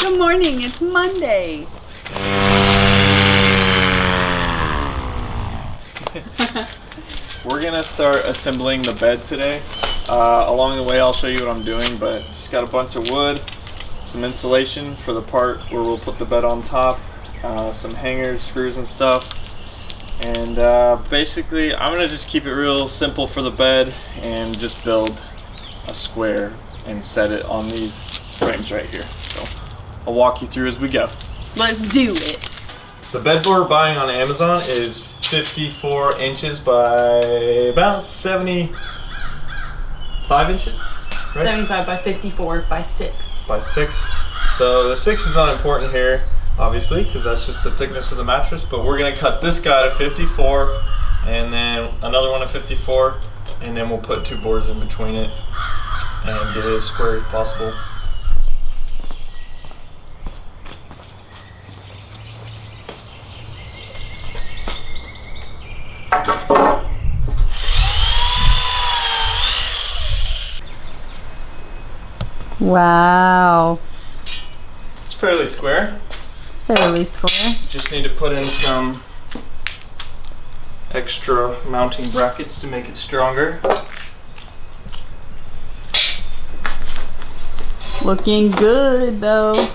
Good morning, it's Monday. We're gonna start assembling the bed today. Along the way I'll show you what I'm doing, but just got a bunch of wood, some insulation for the part where we'll put the bed on top, some hangers, screws and stuff. And basically I'm gonna just keep it real simple for the bed and just build a square and set it on these frames right here. So I'll walk you through as we go. Let's do it. The bed we're buying on Amazon is 54 inches by about 75 inches, right? 75 by 54 by 6. By 6. So the 6 is unimportant here, obviously, because that's just the thickness of the mattress, but we're gonna cut this guy to 54 and then another one to 54, and then we'll put 2 boards in between it and get it as square as possible. Wow. It's fairly square. Fairly square. Just need to put in some extra mounting brackets to make it stronger. Looking good though.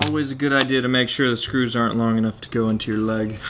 Always a good idea to make sure the screws aren't long enough to go into your leg.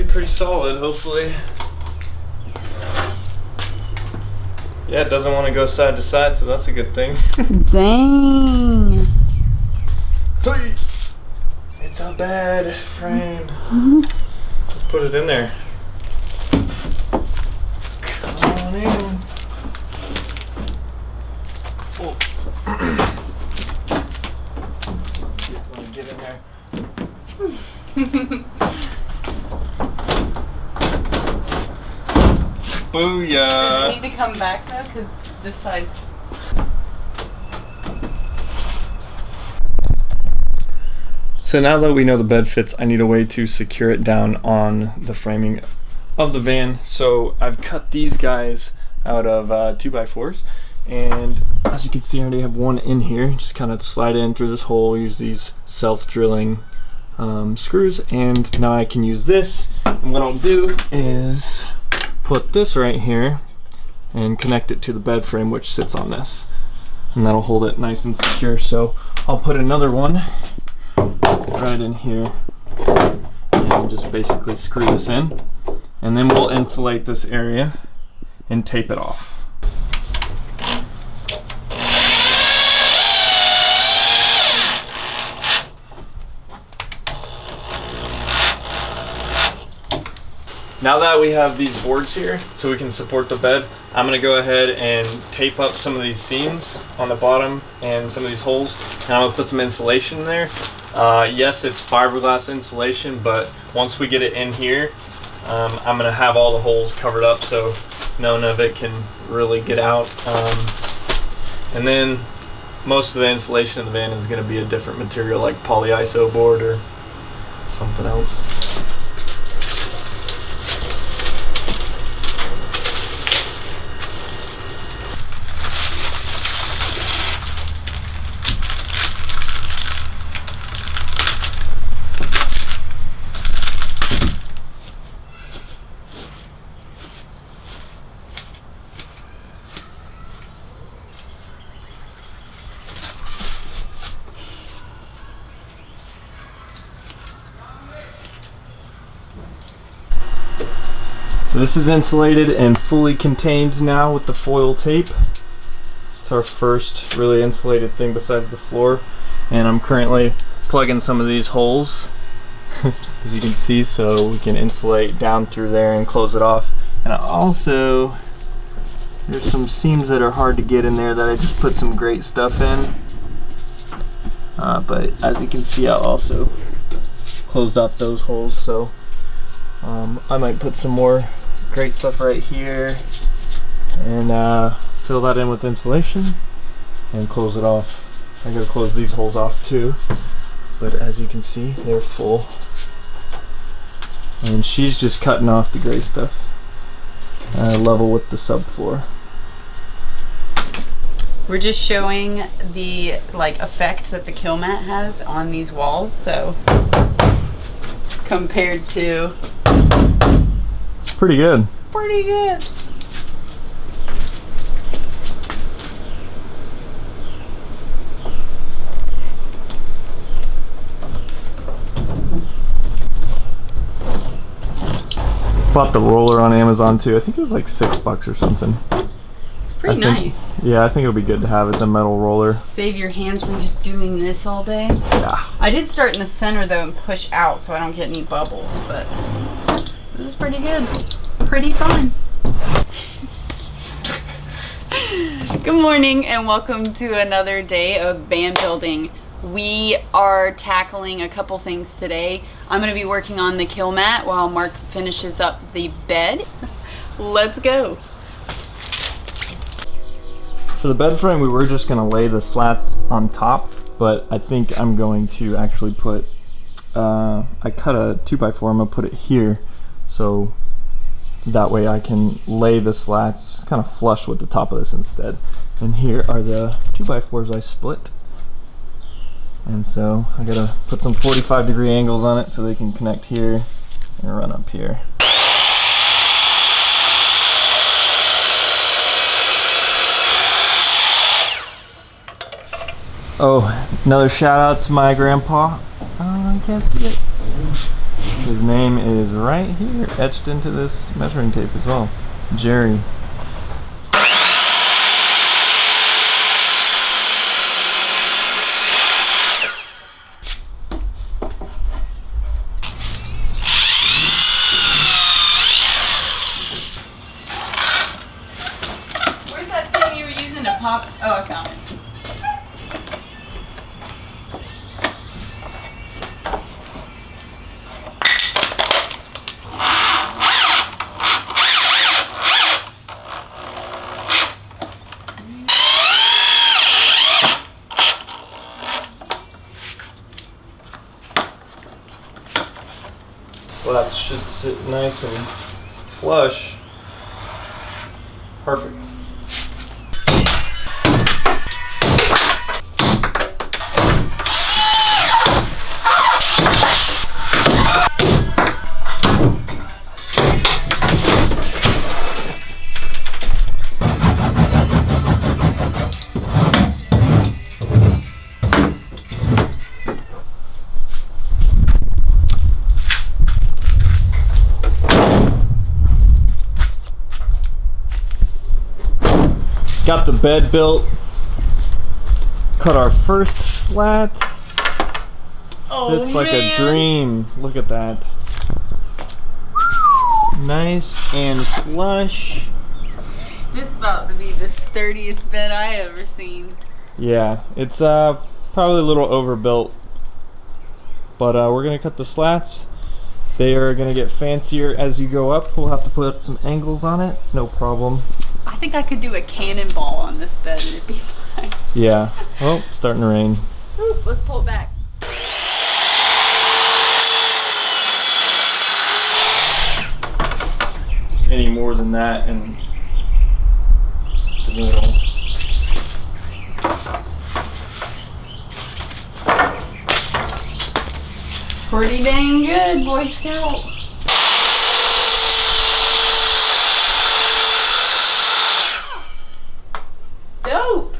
Pretty solid, hopefully. Yeah, it doesn't want to go side to side, so that's a good thing. Dang. Hey, it's a bed frame. Let's put it in there. Come on in. Oh. Let me get in there. Booyah! Does it need to come back though? Because this side's... So now that we know the bed fits, I need a way to secure it down on the framing of the van. So I've cut these guys out of 2x4s, and as you can see I already have one in here. Just kind of slide in through this hole, use these self-drilling screws, and now I can use this. And what I'll do is put this right here and connect it to the bed frame, which sits on this, and that'll hold it nice and secure. So I'll put another one right in here and just basically screw this in, and then we'll insulate this area and tape it off. Now that we have these boards here so we can support the bed, I'm going to go ahead and tape up some of these seams on the bottom and some of these holes, and I'm going to put some insulation in there. Yes, it's fiberglass insulation, but once we get it in here, I'm going to have all the holes covered up so none of it can really get out. And then most of the insulation in the van is going to be a different material like polyiso board or something else. So this is insulated and fully contained now with the foil tape. It's our first really insulated thing besides the floor. And I'm currently plugging some of these holes, as you can see, so we can insulate down through there and close it off. And I also, there's some seams that are hard to get in there that I just put some great stuff in. But as you can see, I also closed off those holes, so I might put some more great stuff right here and fill that in with insulation and close it off. I gotta close these holes off too, but as you can see, they're full. And she's just cutting off the gray stuff level with the subfloor. We're just showing the effect that the kilmat has on these walls. So compared to, it's pretty good. Pretty good. Bought the roller on Amazon too. I think it was like $6 or something. It's pretty nice. Yeah, I think it'll be good to have. It's a metal roller. Save your hands from just doing this all day. Yeah. I did start in the center though and push out so I don't get any bubbles, but this is pretty good. Pretty fun. Good morning and welcome to another day of van building. We are tackling a couple things today. I'm going to be working on the kilmat while Mark finishes up the bed. Let's go. For the bed frame, we were just going to lay the slats on top, but I think I'm going to actually put, I cut a 2x4, I'm going to put it here, so that way I can lay the slats kind of flush with the top of this instead. And here are the 2x4s I split. And so I gotta put some 45-degree angles on it so they can connect here and run up here. Oh, another shout out to my grandpa. I can't see it. His name is right here, etched into this measuring tape as well. Jerry. Oh, I found it. Slats should sit nice and flush. Perfect. Got the bed built, cut our first slat. Oh, fits like a dream. Look at that. Nice and flush. This is about to be the sturdiest bed I ever seen. Yeah, it's probably a little overbuilt, but we're gonna cut the slats. They are gonna get fancier as you go up. We'll have to put some angles on it, no problem. I think I could do a cannonball on this bed and it'd be fine. Yeah. Oh, starting to rain. Ooh, let's pull it back. Any more than that and the middle. Pretty dang good, Boy Scout. Dope.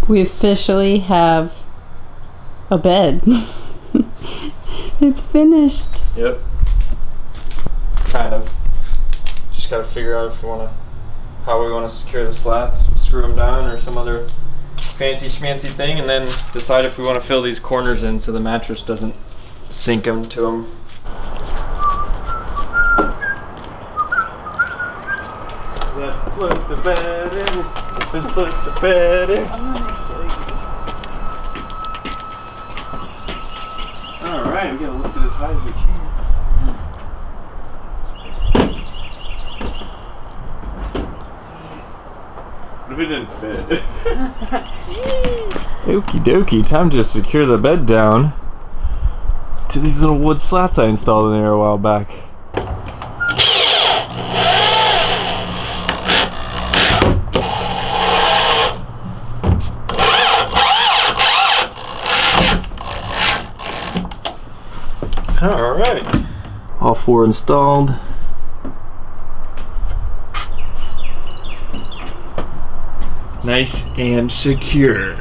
We officially have a bed. It's finished. Yep. Kind of. just gotta figure out if we wanna, how we wanna secure the slats, screw them down or some other fancy schmancy thing, and then decide if we wanna fill these corners in so the mattress doesn't sink them to them. Let's put the bed in. Let's put the bed in. I'm gonna kill you. Alright, we gotta lift it as high as we can. What if it didn't fit? Okie dokie, time to secure the bed down to these little wood slats I installed in there a while back. Alright, all 4 installed. Nice and secure.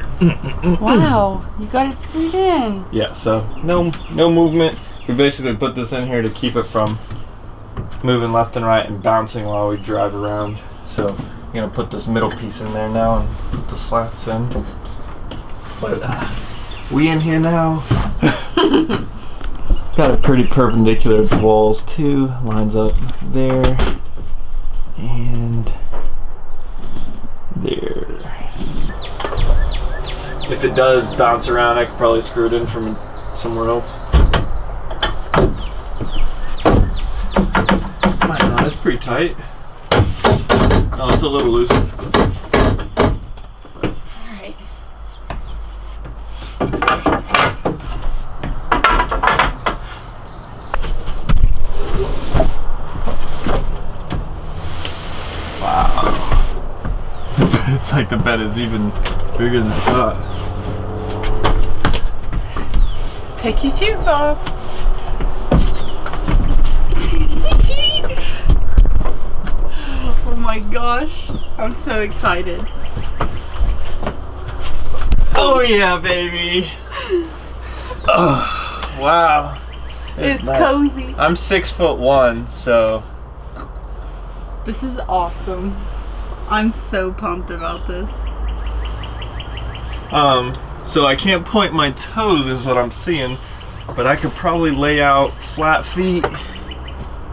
Wow, you got it screwed in. Yeah, so no movement. We basically put this in here to keep it from moving left and right and bouncing while we drive around. So I'm gonna put this middle piece in there now and put the slats in. But we in here now. Got it pretty perpendicular to the walls too. Lines up there and there. If it does bounce around, I could probably screw it in from somewhere else. Might not, it's pretty tight. Oh, it's a little loose. Alright. It's like the bed is even bigger than I thought. Take your shoes off. Oh my gosh, I'm so excited. Oh yeah, baby. Oh, wow. It's nice. cozy. I'm 6'1", so. This is awesome. I'm so pumped about this. So I can't point my toes is what I'm seeing, but I could probably lay out flat feet.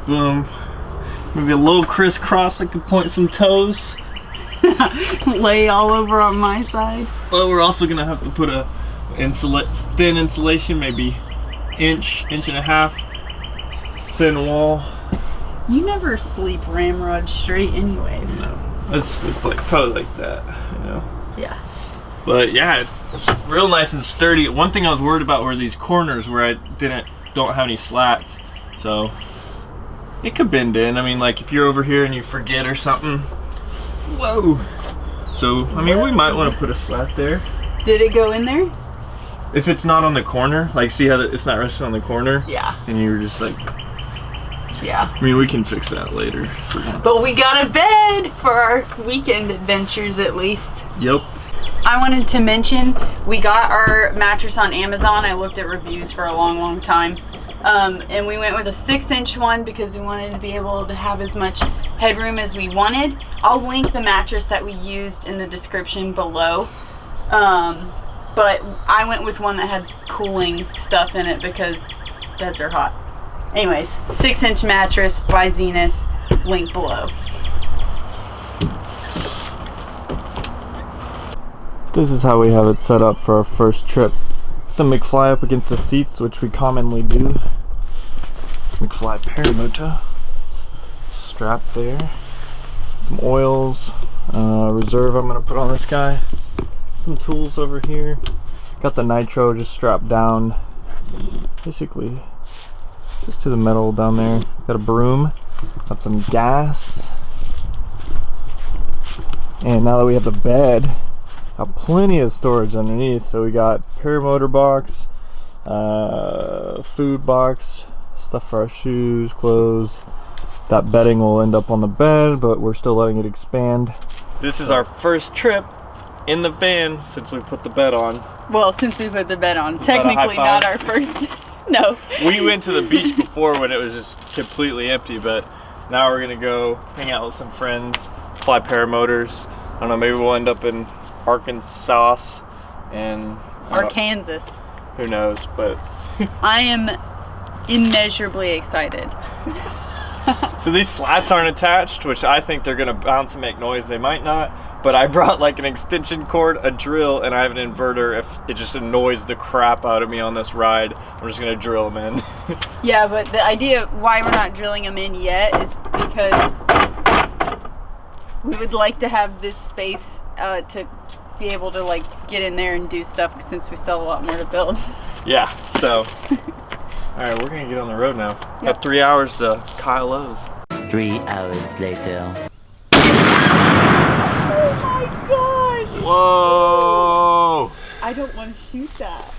Boom. Maybe a little crisscross, I could point some toes. Lay all over on my side. But we're also gonna have to put a thin insulation, maybe inch and a half thin wall. You never sleep ramrod straight anyways. No. Let's sleep like probably like that, you know. Yeah. But yeah, it's real nice and sturdy. One thing I was worried about were these corners where I don't have any slats, so it could bend in. I mean, like if you're over here and you forget or something. Whoa. So I mean, we might want to put a slat there. Did it go in there? If it's not on the corner, like see how it's not resting on the corner. Yeah. And you were just like. Yeah. I mean, we can fix that later. But we got a bed for our weekend adventures at least. Yep. I wanted to mention we got our mattress on Amazon. I looked at reviews for a long time. And we went with a 6-inch one because we wanted to be able to have as much headroom as we wanted. I'll link the mattress that we used in the description below. But I went with one that had cooling stuff in it because beds are hot. Anyways, 6-inch mattress by Zenus, link below. This is how we have it set up for our first trip. The McFly up against the seats, which we commonly do. McFly Paramotor. Strap there. Some oils. Reserve I'm going to put on this guy. Some tools over here. Got the nitro just strapped down. Basically, just to the metal down there. Got a broom. Got some gas. And now that we have the bed, got plenty of storage underneath. So we got paramotor box, food box, stuff for our shoes, clothes. That bedding will end up on the bed, but we're still letting it expand. This is our first trip in the van since we put the bed on. Well, since we put the bed on. Technically not our first. No. We went to the beach before when it was just completely empty, but Now we're gonna go hang out with some friends, fly paramotors. I don't know, maybe we'll end up in Arkansas and Arkansas. Who knows, but I am immeasurably excited. So these slats aren't attached, which I think they're gonna bounce and make noise. They might not, but I brought like an extension cord, a drill, and I have an inverter. If it just annoys the crap out of me on this ride, I'm just gonna drill them in. Yeah, but the idea why we're not drilling them in yet is because we would like to have this space to be able to like get in there and do stuff since we still have a lot more to build. Yeah, so. All right, we're gonna get on the road now. Yep. Got 3 hours to Kyle O's. 3 hours later. Oh my gosh! Whoa! I don't want to shoot that.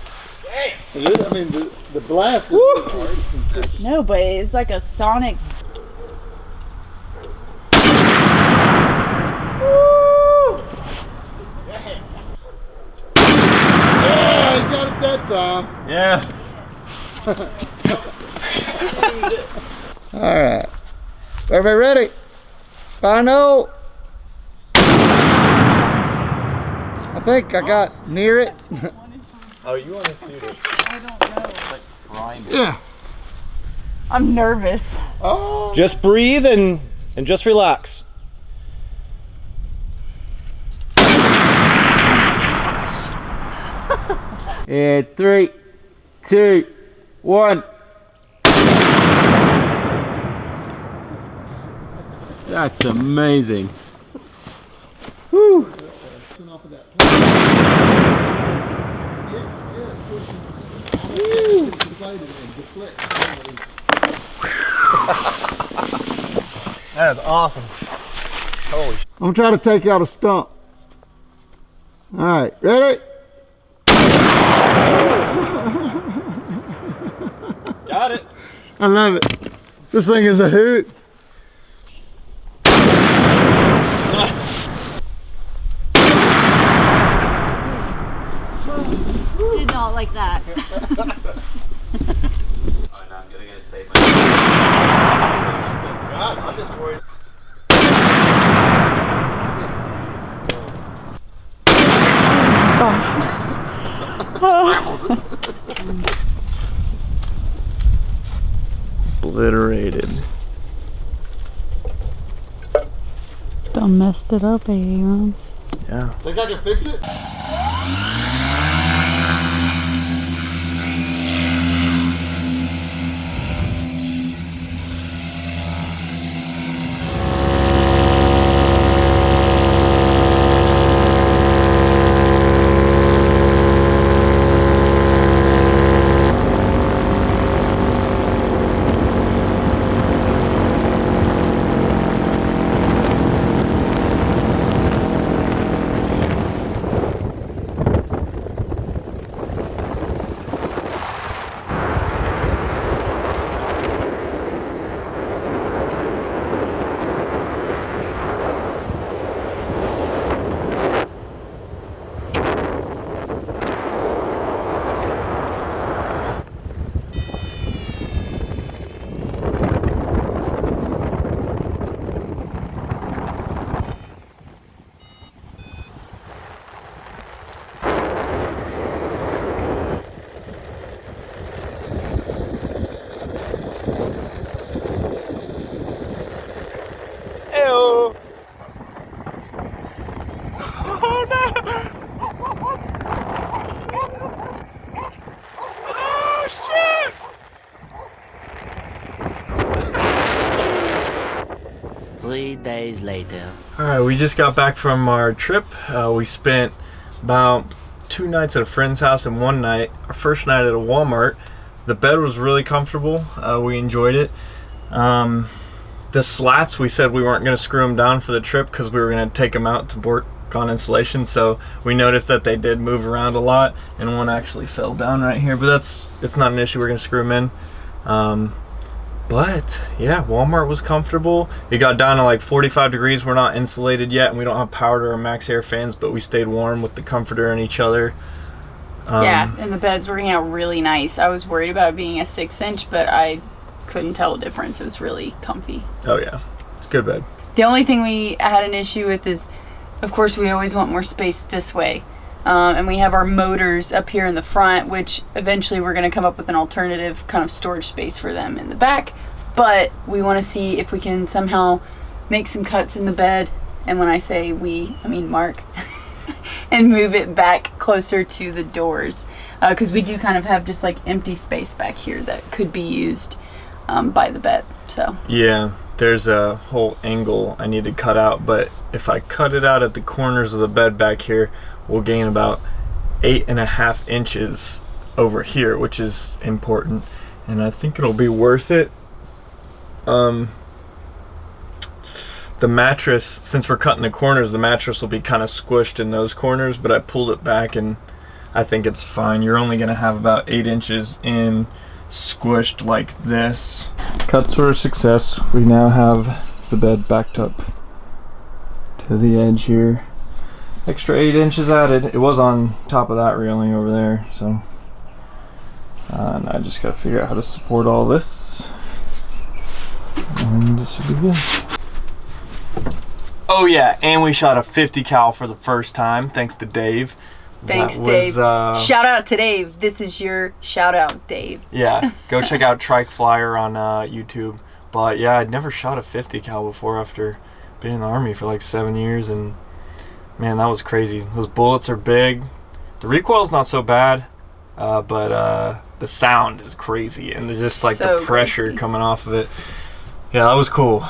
I mean, the blast is No, but it's like a sonic. Woo! Yeah, you got it that time. Yeah. All right. Everybody ready? Final. I think I got near it. Oh, you want to shoot it? I don't know. Like grind it. Yeah. I'm nervous. Oh. Just breathe and just relax. And 3, 2, 1. That's amazing. Woo. That is awesome. Holy sh**. I'm trying to take out a stump. All right, ready? Got it. I love it. This thing is a hoot. Did not like that. Oh, no, I'm gonna save myself. I'm just worried. Obliterated. Done messed it up, Aaron. Yeah. Think I can fix it? Oh shit! 3 days later. All right, we just got back from our trip. We spent about 2 nights at a friend's house and 1 night, our first night at a Walmart. The bed was really comfortable. We enjoyed it. The slats, we said we weren't going to screw them down for the trip because we were going to take them out to work on installation. So we noticed that they did move around a lot, and one actually fell down right here. But it's not an issue. We're going to screw them in. But yeah, Walmart was comfortable. It got down to like 45 degrees. We're not insulated yet, and we don't have power to our max air fans, but we stayed warm with the comforter and each other. Yeah, and the bed's working out really nice. I was worried about it being a 6-inch, but I couldn't tell a difference. It was really comfy. Oh yeah, it's a good bed. The only thing we had an issue with is, of course, we always want more space this way. And we have our motors up here in the front, which eventually we're going to come up with an alternative kind of storage space for them in the back. But we want to see if we can somehow make some cuts in the bed. And when I say we, I mean Mark. And move it back closer to the doors. Because we do kind of have just like empty space back here that could be used by the bed. So Yeah, there's a whole angle I need to cut out. But if I cut it out at the corners of the bed back here, we'll gain about 8.5 inches over here, which is important, and I think it'll be worth it. The mattress, since we're cutting the corners, the mattress will be kind of squished in those corners, but I pulled it back and I think it's fine. You're only gonna have about 8 inches in squished like this. Cuts were a success. We now have the bed backed up to the edge here. Extra 8 inches added. It was on top of that railing over there, so and I just gotta figure out how to support all this, and this should be good. Oh yeah, and we shot a 50 cal for the first time, thanks to Dave. thanks, Dave. Shout out to Dave. This is your shout out, Dave. Yeah, go check out Trike Flyer on YouTube. But yeah, I'd never shot a 50 cal before after being in the Army for like 7 years, and man, that was crazy. Those bullets are big. The recoil's not so bad, but the sound is crazy, and there's just like So the pressure crazy. coming off of it. Yeah, that was cool.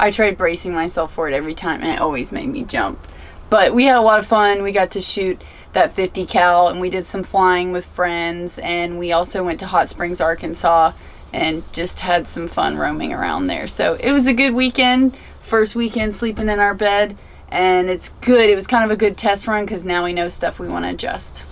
I tried bracing myself for it every time, and it always made me jump. But we had a lot of fun. We got to shoot that 50 cal, and we did some flying with friends, and we also went to Hot Springs, Arkansas, and just had some fun roaming around there. So it was a good weekend. First weekend sleeping in our bed. And it's good. It was kind of a good test run because now we know stuff we want to adjust.